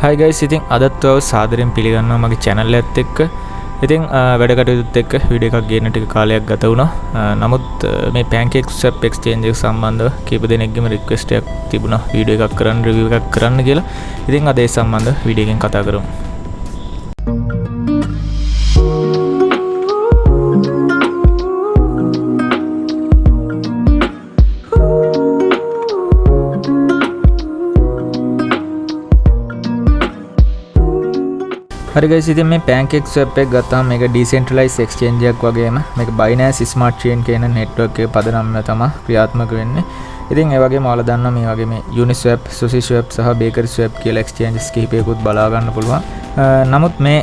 Hi guys, ඉතින් අදත් ඔයව සාදරයෙන් පිළිගන්නවා මගේ channel එකත් එක්ක. ඉතින් වැඩ කටයුතුත් එක්ක වීඩියෝ එකක් ගේන්න ටික කාලයක් ගත වුණා. නමුත් මේ PancakeSwap Exchange එක සම්බන්ධව කීප දෙනෙක්ගේම request එකක් තිබුණා වීඩියෝ එකක් කරන්න, review එකක් කරන්න කියලා. ඉතින් අද ඒ සම්බන්ධව වීඩියෝ එකෙන් කතා කරමු. හරි guys, ඉතින් මේ PancakeSwap එක ගත්තාම මේක decentralized exchange එකක් වගේම මේක Binance Smart Chain කියන network එකේ පදනම තමයි ක්‍රියාත්මක වෙන්නේ. ඉතින් ඒ වගේම ඔයාලා දන්නවා මේ වගේ මේ Uniswap, SushiSwap සහ BakerySwap කියලා exchanges කිහිපයකුත් බලා ගන්න පුළුවන්. නමුත් මේ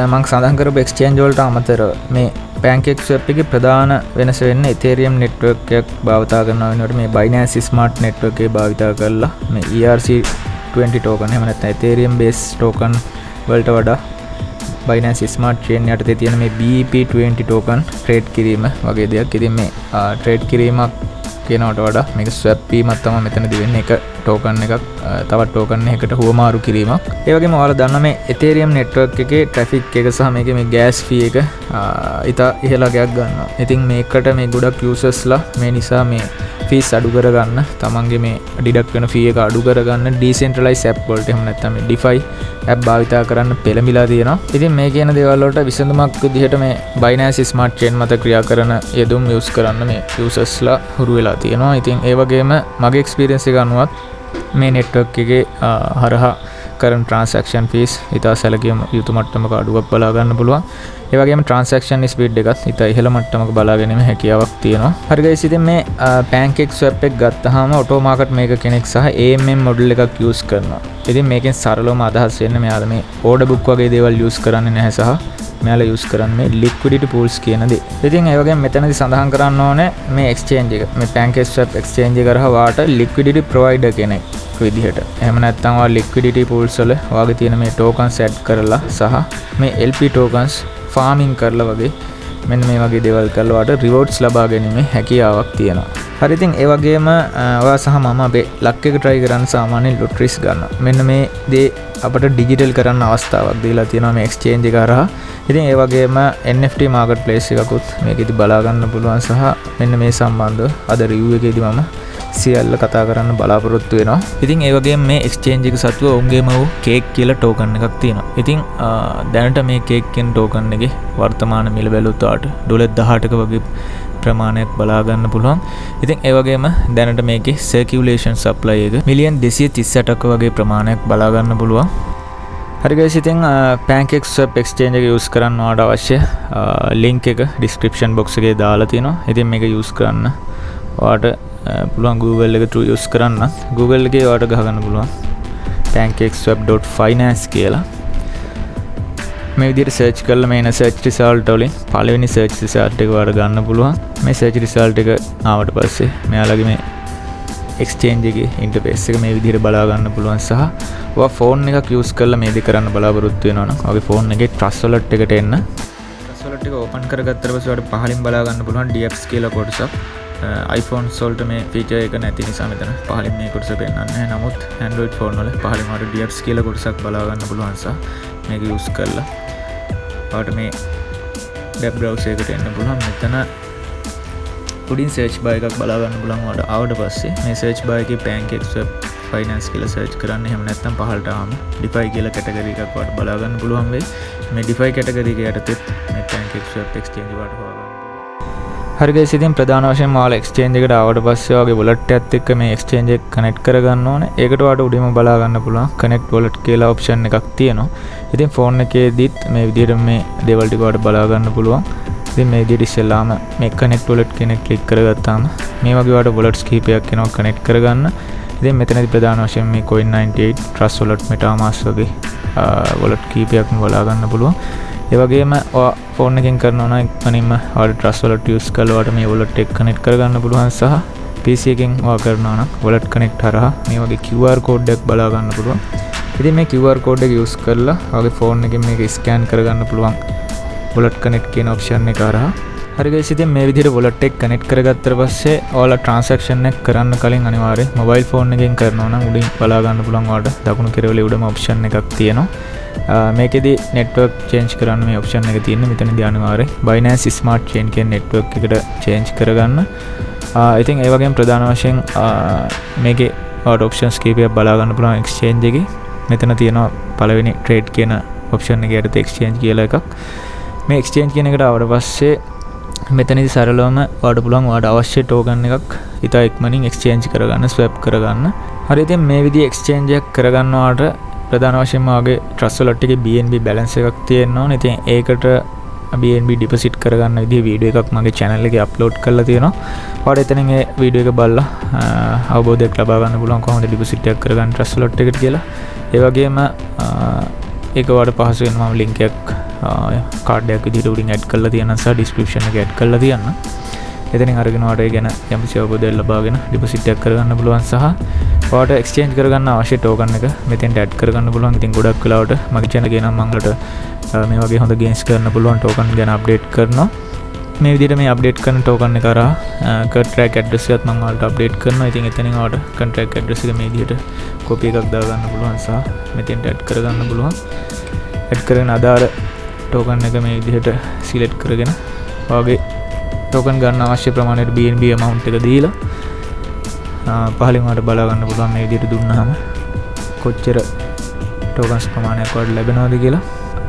මම සඳහන් කරපු exchange වලට අමතරව මේ PancakeSwap එකේ ප්‍රධාන වෙනස වෙන්නේ Ethereum network එකක් භාවිතා කරනවා වෙනකොට මේ Binance Smart network එක භාවිතා කරලා මේ ERC20 token එහෙම නැත්නම් Ethereum based token වලට වඩා Binance Smart Chain යටතේ තියෙන මේ BEP20 token trade කිරීම වගේ දෙයක්. ඉතින් මේ trade කිරීමක් කියනවට වඩා මේක swap වීමක් තමයි මෙතනදී වෙන්නේ. එක token එකක් තවත් token එකකට හුවමාරු කිරීමක්. ඒ වගේම ඔයාලා දන්නා මේ Ethereum network එකේ traffic එක සහ මේකේ මේ gas fee එක ඉතා ඉහළගයක් ගන්නවා. ඉතින් මේකට මේ ගොඩක් usersලා මේ නිසා මේ fees අඩු කරගන්න තමන්ගේ මේ deduct වෙන fee එක අඩු කරගන්න decentralized app වලට එහෙම නැත්නම් මේ DeFi app භාවිතා කරන්න පෙළඹිලා තියෙනවා. ඉතින් මේ කියන දේවල් වලට විසඳුමක් විදිහට මේ Binance Smart Chain මත ක්‍රියා කරන යෙදුම් use කරන්න මේ usersලා හුරු වෙලා තියෙනවා. ඉතින් ඒ වගේම මගේ experience එක අනුවත් මේ network එකේ හරහා කරන transaction fees ඉතා සැලකිය යුතු මට්ටමක අඩුවක් බලා ගන්න පුළුවන්. ඒ වගේම transaction speed එකත් ඉතා ඉහළ මට්ටමක බලා ගැනීම හැකියාවක් තියෙනවා. හරි guys, ඉතින් මේ PancakeSwap එක ගත්තාම auto market maker කෙනෙක් සහ AMM model එකක් use කරනවා. ඉතින් මේකෙන් සරලවම අදහස් වෙන්නේ මෙයාලා මේ order book වගේ දේවල් use කරන්නේ නැහැ සහ මෙයාලා use කරන්නේ මේ liquidity pools කියන දේ. ඉතින් ඒ වගේම මෙතනදී සඳහන් කරන්න ඕනේ මේ exchange එක මේ PancakeSwap exchange එක කරා වාට liquidity provider කෙනෙක් විදිහට. එහෙම නැත්නම් ඔයා liquidity pools වල ඔයාගේ තියෙන මේ tokens add කරලා සහ මේ LP tokens farming කරලා වගේ මෙන්න මේ වගේ දේවල් කරලා ඔයාට rewards ලබා ගැනීමේ හැකියාවක් තියෙනවා. හරි, ඉතින් ඒ වගේම ඔයා සහ මම අපේ ලක් එක try කරන්න සාමාන්‍ය lotteries ගන්නවා. මෙන්න මේ දේ අපිට digital කරන්න අවස්ථාවක් දීලා තියෙනවා මේ exchange එක හරහා. ඉතින් ඒ වගේම NFT marketplace එකකුත් මේකෙදි බලා ගන්න පුළුවන් සහ මෙන්න මේ සම්බන්ධව අද review එකේදී මම සියල්ල කතා කරන්න බලාපොරොත්තු වෙනවා. ඉතින් ඒ වගේම මේ exchange එක සතුව ඔවුන්ගේම වූ cake කියලා token එකක් තියෙනවා. ඉතින් දැනට මේ cake කියන token එකේ වර්තමාන මිල බැලුවොත් $18ක වගේ ප්‍රමාණයක් බලා ගන්න පුළුවන්. ඉතින් ඒ වගේම දැනට මේකේ circulation supply එක මිලියන් 238ක වගේ ප්‍රමාණයක් බලා ගන්න පුළුවන්. හරි guys, ඉතින් PancakeSwap exchange එක use කරන්න ඔයාලට අවශ්‍ය link එක description box එකේ දාලා තියෙනවා. ඉතින් මේක use කරන්න ඔයාලට පුළුවන් Google එක through use කරන්න. Google එකේ ඔයාලට ගහගන්න පුළුවන් pancakeswap.finance කියලා. මේ විදිහට search කරලා මේ එන search result වලින් පළවෙනි search result එක ඔයාලට ගන්න පුළුවන්. මේ search result එක ආවට පස්සේ මෙයාලගේ මේ exchange එකේ interface එක මේ විදිහට බලා ගන්න පුළුවන් සහ ඔයා phone එකක් use කරලා මේ දේ කරන්න බලාපොරොත්තු වෙනවා නම් ඔයාගේ phone එකේ trust wallet එකට එන්න. trust wallet එක open කරගත්තට පස්සේ ඔයාලට පහලින් බලා ගන්න පුළුවන් DFs කියලා කොටසක්. iPhones වලට මේ feature එක නැති නිසා මෙතන පහලින් මේ කොටස පෙන්නන්නේ නැහැ. නමුත් Android phone වල පහලින් ඔයාලට DFs කියලා කොටසක් බලා ගන්න පුළුවන් සහ මේක use කරලා ඔයාලට මේ web browser එකට එන්න පුළුවන්. මෙතන උඩින් search bar එකක් බලා ගන්න පුළුවන්. ඔයාලට ආවට පස්සේ මේ search bar එකේ PancakeSwap finance කියලා search කරන්න. එහෙම නැත්නම් පහළට ආවම DeFi කියලා category එකක් ඔයාලට බලා ගන්න පුළුවන් වෙයි. මේ DeFi category එක යටතේ මේ PancakeSwap exchange ඔයාලට හොයාගන්න. හරි guys, ඉතින් ප්‍රධාන වශයෙන් ඔයාලා exchange එකට ආවට පස්සේ ඔයාගේ wallet එකත් එක්ක මේ exchange එක connect කරගන්න ඕනේ. ඒකට ඔයාලට උඩින්ම බලා ගන්න පුළුවන් connect wallet කියලා option එකක් තියෙනවා. ඉතින් phone එකේදීත් මේ විදිහට මේ දේවල් ටික ඔයාලට බලා ගන්න පුළුවන්. ඉතින් මේ විදිහට ඉස්සෙල්ලාම මේ connect wallet කියන එක click කරගත්තාම මේ වගේ ඔයාලට wallets කිහිපයක් එනවා connect කරගන්න. ඉතින් මෙතනදී ප්‍රධාන වශයෙන් මේ coin98 trust wallet metamask වගේ wallet කිහිපයක්ම බලා ගන්න පුළුවන්. ඒ වගේම ඔයා ෆෝන් එකෙන් කරනවා නම් ඉක්මනින්ම ඔයාලට trust wallet use කරලා ඔයාලට මේ wallet එක connect කරගන්න පුළුවන් සහ PC එකෙන් ඔයා කරනවා නම් wallet connect හරහා මේ වගේ QR code එකක් බලා ගන්න පුළුවන්. ඉතින් මේ QR code එක use කරලා ඔයාගේ ෆෝන් එකෙන් මේක scan කරගන්න පුළුවන් wallet connect කියන option එක හරහා. හරි guys ඉතින් මේ විදිහට wallet එක connect කරගත්තට පස්සේ ඔයාලා transaction එක කරන්න කලින් අනිවාර්යයෙන් mobile phone එකෙන් කරනවා නම් උඩින් බලා ගන්න පුළුවන් ඔයාලට දකුණු කෙරවලේ උඩම option එකක් තියෙනවා. මේකෙදි network change කරන්න මේ option එක තියෙන්නේ. මෙතනදී අනිවාර්යයෙන් Binance Smart Chain කියන network එකට change කරගන්න. ඉතින් ඒ වගේම ප්‍රධාන වශයෙන් මේකේ ඔයාලට options කීපයක් බලා ගන්න පුළුවන් exchange එකේ. මෙතන තියෙනවා පළවෙනි trade කියන option එකේ යටතේ exchange කියලා එකක්. මේ exchange කියන එකට ආවට පස්සේ මෙතනදී සරලවම ඔයාලට පුළුවන් ඔයාලට අවශ්‍ය token එකක් ඉතා ඉක්මනින් exchange කරගන්න, swap කරගන්න. හරි ඉතින් මේ විදිහේ exchange එකක් කරගන්නවාට ප්‍රධාන වශයෙන්ම ඔයාගේ trust wallet එකේ BNB balance එකක් තියෙන්න ඕනේ. ඉතින් ඒකට BNB deposit කරගන්න විදිහේ වීඩියෝ එකක් මගේ channel එකේ upload කරලා තියෙනවා. ඔයාලට එතනින් ඒ වීඩියෝ එක බලලා අවබෝධයක් ලබා ගන්න පුළුවන් කොහොමද deposit එකක් කරගන්න trust wallet එකට කියලා. ඒ වගේම ඒක ඔයාලට පහසු වෙන මම link එකක් කාඩ් එකක් විදිහට උඩින් ඇඩ් කරලා තියෙනවා සහ description එකේ ඇඩ් කරලා තියෙනවා. එතනින් අරගෙන ඔයාලට ඒ ගැන යම්කිසි අවබෝධයක් ලබාගෙන deposit එකක් කරගන්න පුළුවන් සහ ඔයාලට exchange කරගන්න අවශ්‍ය token එක මෙතෙන්ට ඇඩ් කරගන්න පුළුවන්. ඉතින් ගොඩක් වෙලාවට මගේ channel එකේ නම් මම ඔයාලට මේ වගේ හොඳ gains කරන්න පුළුවන් token ගැන update කරනවා. මේ විදිහට මේ update කරන token එක කරා contract address එකත් මම ඔයාලට update කරනවා. ඉතින් එතනින් ඔයාලට contract address එක මේ විදිහට copy එකක් දාගන්න පුළුවන් සහ මෙතෙන්ට ඇඩ් කරගන්න පුළුවන්. ඇඩ් කරගෙන අදාළ token එක මේ විදිහට select කරගෙන ඔයාගේ token ගන්න අවශ්‍ය ප්‍රමාණයට BNB amount එක දීලා පහලින් ඔයාලට බලා ගන්න පුළුවන් මේ විදිහට දුන්නාම කොච්චර tokens ප්‍රමාණයක් ඔයාලට ලැබෙනවද කියලා.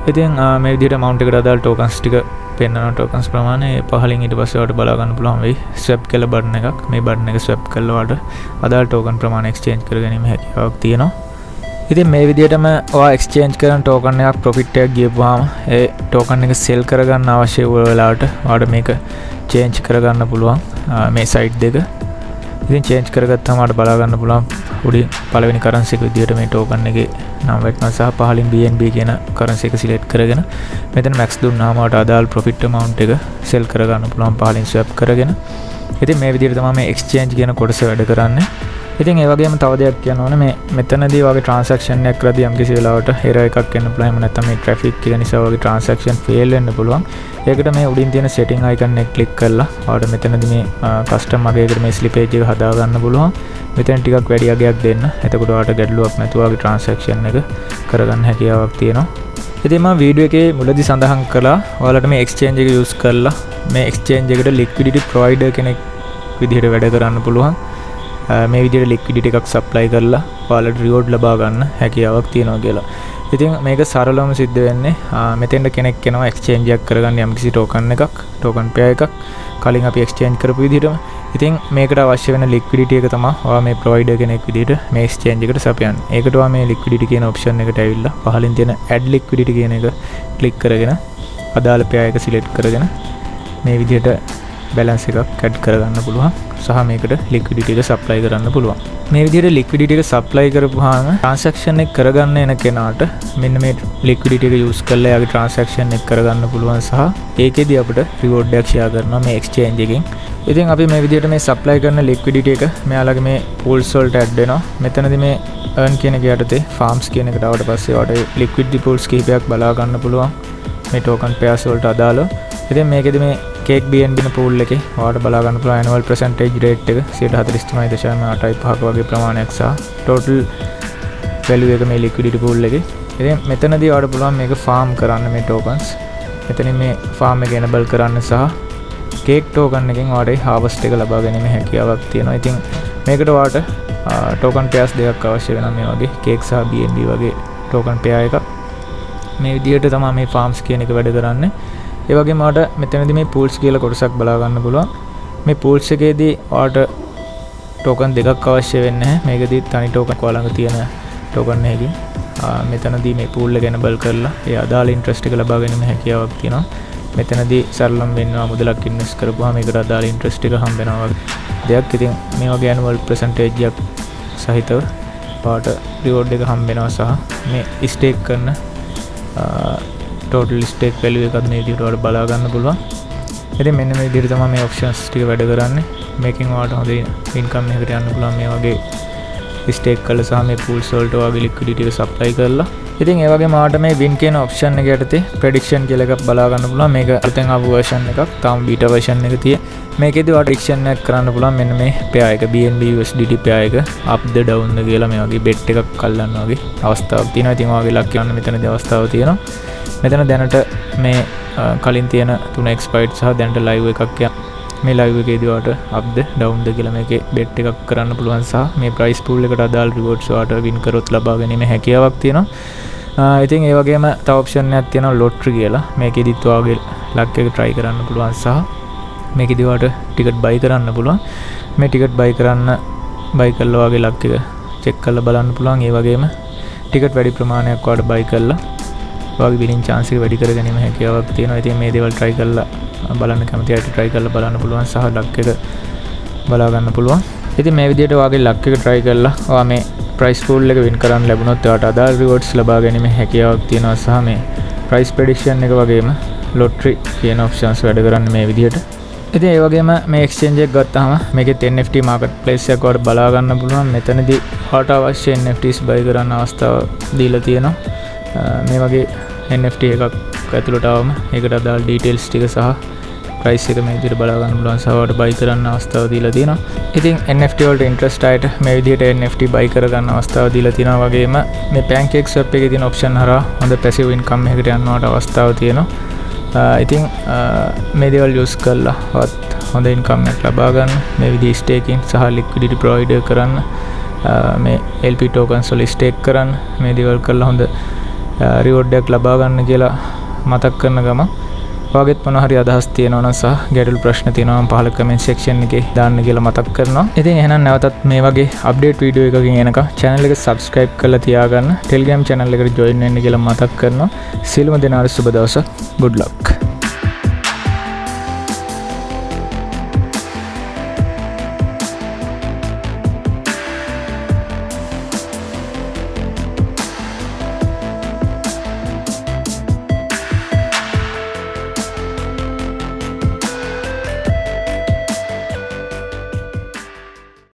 ඉතින් මේ විදිහට amount එකට අදාළ tokens ටික පෙන්වන tokens ප්‍රමාණය පහලින් ඊට පස්සේ ඔයාලට බලා ගන්න පුළුවන් වෙයි. swap කියලා button එකක්. මේ button එක swap කළා ඔයාලට අදාළ token ප්‍රමාණය exchange කරගැනීමේ හැකියාවක් තියෙනවා. ඉතින් මේ විදිහටම ඔයා exchange කරන token එකක් profit එකක් ගියපුවාම ඒ token එක sell කරගන්න අවශ්‍ය වෙලාවට ඔයාලට මේක change කරගන්න පුළුවන් මේ site දෙක. ඉතින් change කරගත්තාම ඔයාලට බලා ගන්න පුළුවන් උඩින් පළවෙනි currency එක විදිහට මේ token එකේ නම වැටෙනවා සහ පහලින් BNB කියන currency එක select කරගෙන මෙතන max දුන්නාම ඔයාලට අදාළ profit amount එක sell කරගන්න පුළුවන් පහලින් swap කරගෙන. ඉතින් මේ විදිහට තමයි මේ exchange කියන කොටස වැඩ කරන්නේ. ඉතින් ඒ වගේම තව දෙයක් කියන්න ඕනේ මේ මෙතනදී වගේ transaction එකක් කරද්දී යම්කිසි වෙලාවට error එකක් එන්න පුළුවන්. එහෙම නැත්නම් මේ traffic එක නිසා වගේ transaction fail වෙන්න පුළුවන්. ඒකට මේ උඩින් තියෙන setting icon එක click කරලා ඔයාලට මෙතනදී මේ custom අගයකට මේ slippage එක හදා ගන්න පුළුවන්. මෙතන ටිකක් වැඩි අගයක් දෙන්න. එතකොට ඔයාලට ගැටලුවක් නැතුව වගේ transaction එක කරගන්න හැකියාවක් තියෙනවා. ඉතින් මම වීඩියෝ එකේ මුලදී සඳහන් කළා ඔයාලට මේ exchange එක use කරලා මේ exchange එකට liquidity provider කෙනෙක් විදිහට වැඩ කරන්න පුළුවන්. මේ විදිහට liquidity එකක් supply කරලා ඔයාලට reward ලබා ගන්න හැකියාවක් තියෙනවා කියලා. ඉතින් මේක සරලවම සිද්ධ වෙන්නේ මෙතෙන්ට කෙනෙක් එනවා exchange එකක් කරගන්න යම්කිසි token එකක්, token pair එකක් කලින් අපි exchange කරපු විදිහටම. ඉතින් මේකට අවශ්‍ය වෙන liquidity එක තමයි ඔයා මේ provider කෙනෙක් විදිහට මේ exchange එකට සපයන්නේ. ඒකට ඔයා මේ liquidity කියන option එකට ඇවිල්ලා පහලින් තියෙන add liquidity කියන එක click කරගෙන අදාළ pair එක select කරගෙන මේ විදිහට balance එකක් add කරගන්න පුළුවන් සහ මේකට liquidity එක supply කරන්න පුළුවන්. මේ විදිහට liquidity එක supply කරපුවාම transaction එක කරගන්න එන කෙනාට මෙන්න මේ liquidity එක use කරලා යාගේ transaction එක කරගන්න පුළුවන් සහ ඒකෙදි අපිට reward එකක් share කරනවා මේ exchange එකෙන්. ඉතින් අපි මේ විදිහට මේ supply කරන liquidity එක මෙයාලගේ මේ pools වලට add වෙනවා. මෙතනදී මේ earn කියන එක යටතේ farms කියන එකට ආවට පස්සේ ඔයාලට liquidity pools කිහිපයක් බලා ගන්න පුළුවන් මේ token pairs වලට අදාළව. ඉතින් මේකෙදි මේ cake BNB pool එකේ ඔයාලට බලා ගන්න පුළුවන් annual percentage rate එක 143.85 වගේ ප්‍රමාණයක් සහ total value එක මේ liquidity pool එකේ. ඉතින් මෙතනදී ඔයාලට පුළුවන් මේක farm කරන්න මේ tokens. මෙතනින් මේ farm එක enable කරන්න සහ cake token එකෙන් ඔයාලට harvest එක ලබා ගැනීම හැකියාවක් තියෙනවා. ඉතින් මේකට ඔයාලට token pairs දෙකක් අවශ්‍ය වෙනවා මේ වගේ cake සහ BNB වගේ token pair එකක්. මේ විදිහට තමයි මේ farms කියන එක වැඩ කරන්නේ. ඒ වගේම ඔයාලට මෙතනදී මේ pools කියලා කොටසක් බලා ගන්න පුළුවන්. මේ pools එකේදී ඔයාලට token දෙකක් අවශ්‍ය වෙන්නේ නැහැ. මේකදී තනි token ඔයාලඟ තියෙන token එකකින් මෙතනදී මේ pool එක enable කරලා ඒ අදාළ interest එක ලබා ගැනීම හැකියාවක් තියෙනවා. මෙතනදී සරලම වෙනවා මුදලක් invest කරපුවාම මේකට අදාළ interest එක හම්බ වෙනවා වගේ දෙයක්. ඉතින් මේ වගේ annual percentage එකක් සහිතව ඔයාලට reward එක හම්බ වෙනවා සහ මේ stake කරන total stake value එකත් මේ විදිහට ඔයාලට බලා ගන්න පුළුවන්. ඉතින් මෙන්න මේ විදිහට තමයි මේ options ටික වැඩ කරන්නේ. මේකෙන් ඔයාලට හොඳ income එකකට යන්න පුළුවන් මේ වගේ ස්ටේක් කරලා සහ මේ pools වලට වගේ liquidity එක supply කරලා ඉතින් ඒ වගේම ආට මේ win කියන option එක යටතේ prediction කියලා එකක් බලා ගන්න පුළුවන්. මේක අලුතෙන් ආපු version එකක්. තාම beta version එක තියෙන. මේකෙදි ඔයාලට prediction එකක් කරන්න පුළුවන්. මෙන්න මේ pair එක BNB USDT pair එක up the down the කියලා මේ වගේ bet එකක් අල්ලන්න වගේ අවස්ථාවක් තියෙනවා. ඉතින් ඔයාගේ luck ගන්න මෙතනදී අවස්ථාව තියෙනවා. මෙතන දැනට මේ කලින් තියෙන 3 expired සහ දැනට live එකක් මේ live එකේදී ඔයාලට up the down the කියලා මේකේ bet එකක් කරන්න පුළුවන් සහ මේ price pool එකට අදාළ rewards ඔයාලට win කරොත් ලබා ගැනීම හැකියාවක් තියෙනවා. ඉතින් ඒ වගේම තව ඔප්ෂන් එකක් තියෙනවා lottery කියලා. මේකෙදිත් ඔයාගේ luck එක try කරන්න පුළුවන් සහ මේකෙදි ඔයාලට ටිකට් buy කරන්න පුළුවන්. මේ ටිකට් buy කරලා ඔයාගේ luck එක check කරලා බලන්න පුළුවන්. ඒ වගේම ටිකට් වැඩි ප්‍රමාණයක් ඔයාලට buy කරලා ඔයාගේ winning chance එක වැඩි කර ගැනීම හැකියාවක් තියෙනවා. ඉතින් මේ දේවල් try කරලා බලන්න කැමති අයට try කරලා බලන්න පුළුවන් සහ luck එක බලා ගන්න පුළුවන්. ඉතින් මේ විදිහට ඔයාගේ luck එක try කරලා ඔයා මේ price pool එක win කරන්න ලැබුණොත් ඔයාට අදාළ rewards ලබා ගැනීම හැකියාවක් තියෙනවා සහ මේ price prediction එක වගේම lottery කියන options වැඩ කරන්නේ මේ විදිහට. ඉතින් ඒ වගේම මේ exchange එක ගත්තාම මේකෙත් NFT marketplace එකක් ඔයාලට බලා ගන්න පුළුවන්. මෙතනදී ඔයාට අවශ්‍ය NFTs buy කරන්න අවස්ථාව දීලා තියෙනවා. මේ වගේ NFT එකක් ඇතුළට આવම ඒකට අදාළ details ටික සහ price එක මේ විදිහට බලා ගන්න පුළුවන් සහ ඔයාලට buy කරන්න අවස්ථාව දීලා තියෙනවා. ඉතින් NFT වලට interest ආයත මේ විදිහට NFT buy කරගන්න අවස්ථාව දීලා තියෙනවා. වගේම මේ PancakeSwap එකේ තියෙන option හරහා හොඳ passive income එකකට යන්නවට අවස්ථාව තියෙනවා. ඉතින් මේ දේවල් use කරලා හොඳ income එකක් ලබා ගන්න මේ විදිහේ staking සහ liquidity provide කරන්න මේ LP tokens වල stake කරන්න මේ දේවල් කරලා හොඳ reward එකක් ලබා ගන්න කියලා මතක් කරන ගමන් ඔයාගෙත් මොනවා හරි අදහස් තියෙනවා නම් සහ ගැටළු ප්‍රශ්න තියෙනවා නම් පහළ comment section එකේ දාන්න කියලා මතක් කරනවා. ඉතින් එහෙනම් නැවතත් මේ වගේ update video එකකින් එනකම් channel එක subscribe කරලා තියාගන්න. Telegram channel එකට join වෙන්න කියලා මතක් කරනවා. සියලුම දෙනාට සුබ දවසක්. Good luck.